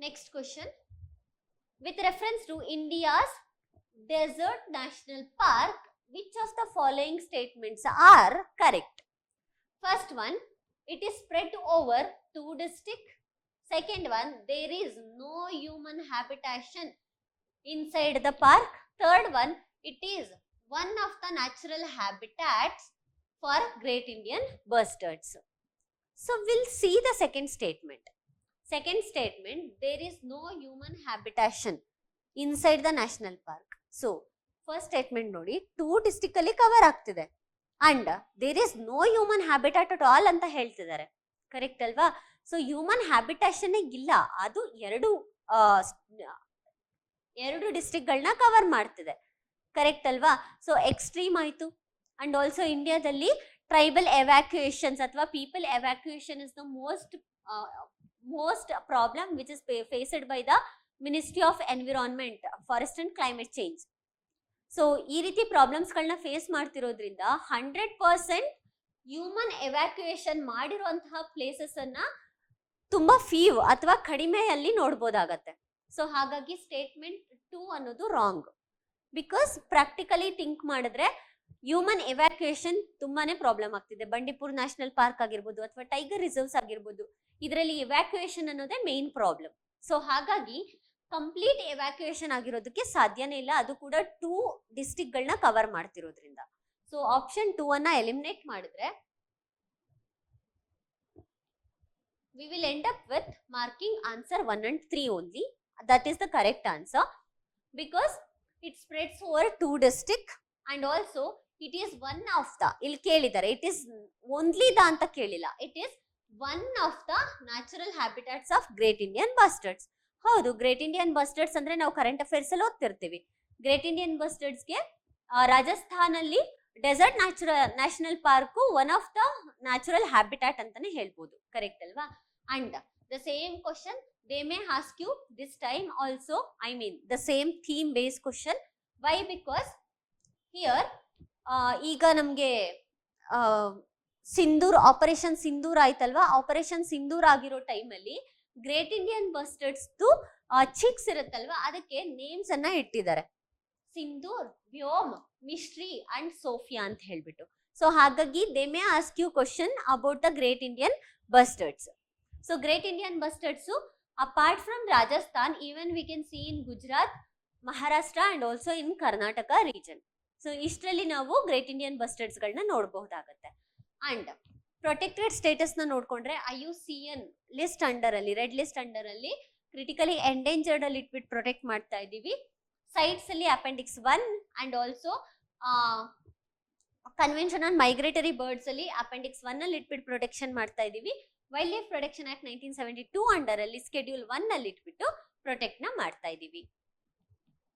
Next question. With reference to India's Desert National Park, which of the following statements are correct? First one, it is spread over 2 districts. Second one, there is no human habitation inside the park. Third one, it is one of the natural habitats for Great Indian bustards. So we'll see the second statement. Second statement, there is no human habitation inside the national park. So first statement ನೋಡಿ 2 district ಅಲ್ಲಿ cover ಆಗ್ತಿದೆ and there is no human habitat at all ಅಂತ ಹೇಳ್ತಿದ್ದಾರೆ. Correct ಅಲ್ವಾ? So human habitation ಇಲ್ಲ, ಅದು ಎರಡು ಡಿಸ್ಟ್ರಿಕ್ಟ್ಗಳನ್ನ ಕವರ್ ಮಾಡ್ತಿದೆ. ಕರೆಕ್ಟ್ ಅಲ್ವಾ? ಸೊ ಎಕ್ಸ್ಟ್ರೀಮ್ ಆಯಿತು. ಅಂಡ್ ಆಲ್ಸೋ ಇಂಡಿಯಾದಲ್ಲಿ ಟ್ರೈಬಲ್ ಎವ್ಯಾಕ್ಯುಯೇಷನ್ಸ್ ಅಥವಾ people evacuation is the most problem which is faced by the ministry of environment, forest and climate change. So ಈ ರೀತಿ ಪ್ರಾಬ್ಲಮ್ಸ್ಗಳನ್ನ ಫೇಸ್ ಮಾಡ್ತಿರೋದ್ರಿಂದ 100% ಹ್ಯೂಮನ್ ಎವ್ಯಾಕ್ಯುಯೇಷನ್ ಮಾಡಿರುವಂತಹ ಪ್ಲೇಸಸ್ ಅನ್ನ ತುಂಬಾ ಫೀವ್ ಅಥವಾ ಕಡಿಮೆಯಲ್ಲಿ ನೋಡ್ಬೋದಾಗತ್ತೆ. ಸೊ ಹಾಗಾಗಿ ಸ್ಟೇಟ್ಮೆಂಟ್ 2 ಅನ್ನೋದು ರಾಂಗ್. ಬಿಕಾಸ್ ಪ್ರಾಕ್ಟಿಕಲಿ ಥಿಂಕ್ ಮಾಡಿದ್ರೆ ಹ್ಯೂಮನ್ ಎವ್ಯಾಕ್ಯುಯೇಷನ್ ತುಂಬಾನೇ ಪ್ರಾಬ್ಲಮ್ ಆಗ್ತಿದೆ. ಬಂಡೀಪುರ್ ನ್ಯಾಷನಲ್ ಪಾರ್ಕ್ ಆಗಿರ್ಬೋದು ಅಥವಾ ಟೈಗರ್ ರಿಸರ್ವ್ಸ್ ಆಗಿರ್ಬೋದು, ಇದರಲ್ಲಿ ಎವ್ಯಾಕ್ಯುಯೇಷನ್ ಅನ್ನೋದೇ ಮೇನ್ ಪ್ರಾಬ್ಲಮ್. ಸೊ ಹಾಗಾಗಿ ಕಂಪ್ಲೀಟ್ ಎವ್ಯಾಕ್ಯುಯೇಷನ್ ಆಗಿರೋದಕ್ಕೆ ಸಾಧ್ಯನೇ ಇಲ್ಲ, ಅದು ಕೂಡ 2 ಡಿಸ್ಟ್ರಿಕ್ಟ್ಗಳನ್ನ ಕವರ್ ಮಾಡ್ತಿರೋದ್ರಿಂದ. ಸೊ ಆಪ್ಷನ್ 2 ಅನ್ನ ಎಲಿಮಿನೇಟ್ ಮಾಡಿದ್ರೆ we will end up with marking answer 1 and 3 only. That is the correct answer because it spreads over 2 districts and also it is one of the, ಇಲ್ಲಿ ಕೇಳಿದ್ದಾರೆ, it is only the ಅಂತ ಕೇಳಿಲ್ಲ, it is one of the natural habitats of Great Indian bustards. ಹೌದು, great Indian bustards ಅಂದ್ರೆ ನಾವು current affairs ಅಲ್ಲಿ ಓದ್ತಿರ್ತೀವಿ. Great Indian ಬಸ್ಟರ್ಡ್ಸ್ಗೆ ರಾಜಸ್ಥಾನಲ್ಲಿ desert national park one of the natural habitat ಅಂತಾನೆ ಹೇಳ್ಬೋದು. ಕರೆಕ್ಟ್ ಅಲ್ವಾ? And the same question they may ask you this time also, I mean the same theme base question. Why? Because here ಈಗ ನಮ್ಗೆ Sindoor, operation Sindoor ಆಯ್ತಲ್ವಾ? Operation Sindoor ಆಗಿರೋ ಟೈಮಲ್ಲಿ great Indian ಬಸ್ಟರ್ಡ್ಸ್ chicks ಇರುತ್ತಲ್ವಾ, ಅದಕ್ಕೆ ನೇಮ್ಸ್ ಅನ್ನ ಇಟ್ಟಿದ್ದಾರೆ, Sindoor, Vyom, mystery and Sophia ಅಂತ ಹೇಳ್ಬಿಟ್ಟು. ಸೊ ಹಾಗಾಗಿ they may ask you question about the great Indian bustards. So great Indian bustards apart from Rajasthan, even we can see in Gujarat, Maharashtra and also in Karnataka region. So ಇಷ್ಟರಲ್ಲಿ ನಾವು great Indian ಬಸ್ಟರ್ಡ್ಸ್ ಗಳನ್ನ ನೋಡಬಹುದಾಗತ್ತೆ. And protected status ನ ನೋಡ್ಕೊಂಡ್ರೆ IUCN list under ಅಲ್ಲಿ, red list under ಅಲ್ಲಿ critically endangered ಅಲ್ಲಿ ಇಟ್ಬಿಟ್ಟು protect ಮಾಡ್ತಾ ಇದೀವಿ. ಸೈಟ್ಸ್ ಅಲ್ಲಿ appendix 1 and also convention on migratory birds ಅಲ್ಲಿ ಅಪೆಂಡಿಕ್ಸ್ 1 ಅಲ್ಲಿ ಇಟ್ಬಿಟ್ಟು ಪ್ರೊಟೆಕ್ಷನ್ ಮಾಡ್ತಾ ಇದೀವಿ. Wild life protection act 1972 under ಅಲ್ಲಿ ಸ್ಕೆಡ್ಯೂಲ್ 1 ಅಲ್ಲಿ ಇಟ್ಬಿಟ್ಟು ಪ್ರೊಟೆಕ್ಟ್ ನ ಮಾಡ್ತಾ ಇದೀವಿ.